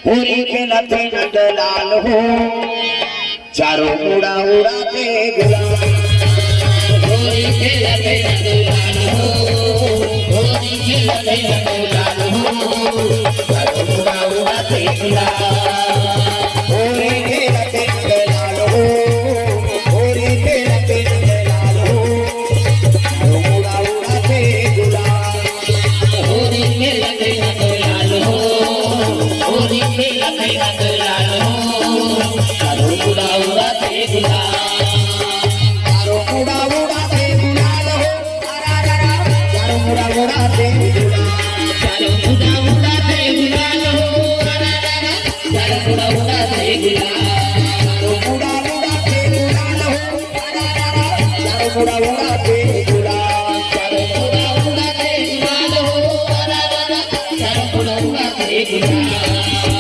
होरी खेलते नंदलाल हो चारों उड़ा उड़ाते गुलाल होरी खेलते नंदलाल हो होरी खेलते नंदलाल हो चारों उड़ा उड़ाते गुलाल होरी खेलते नंदलाल हो होरी खेलते नंदलाल हो चारों उड़ा उड़ाते गुलाल होरी खेलते नंदलाल हो होरी खेलते नंदलाल हो चारों उड़ा उड़ाते गुलाल चारों उड़ा उड़ाते गुलाल हो चारों उड़ा उड़ाते गुलाल चारों उड़ा उड़ाते गुलाल हो चारों उड़ा उड़ाते गुलाल चारों उड़ा उड़ाते गुलाल हो चारों उड़ा उड़ाते गुलाल चारों उड़ा उड़ाते गुलाल हो चारों उड़ा उड़ाते गुलाल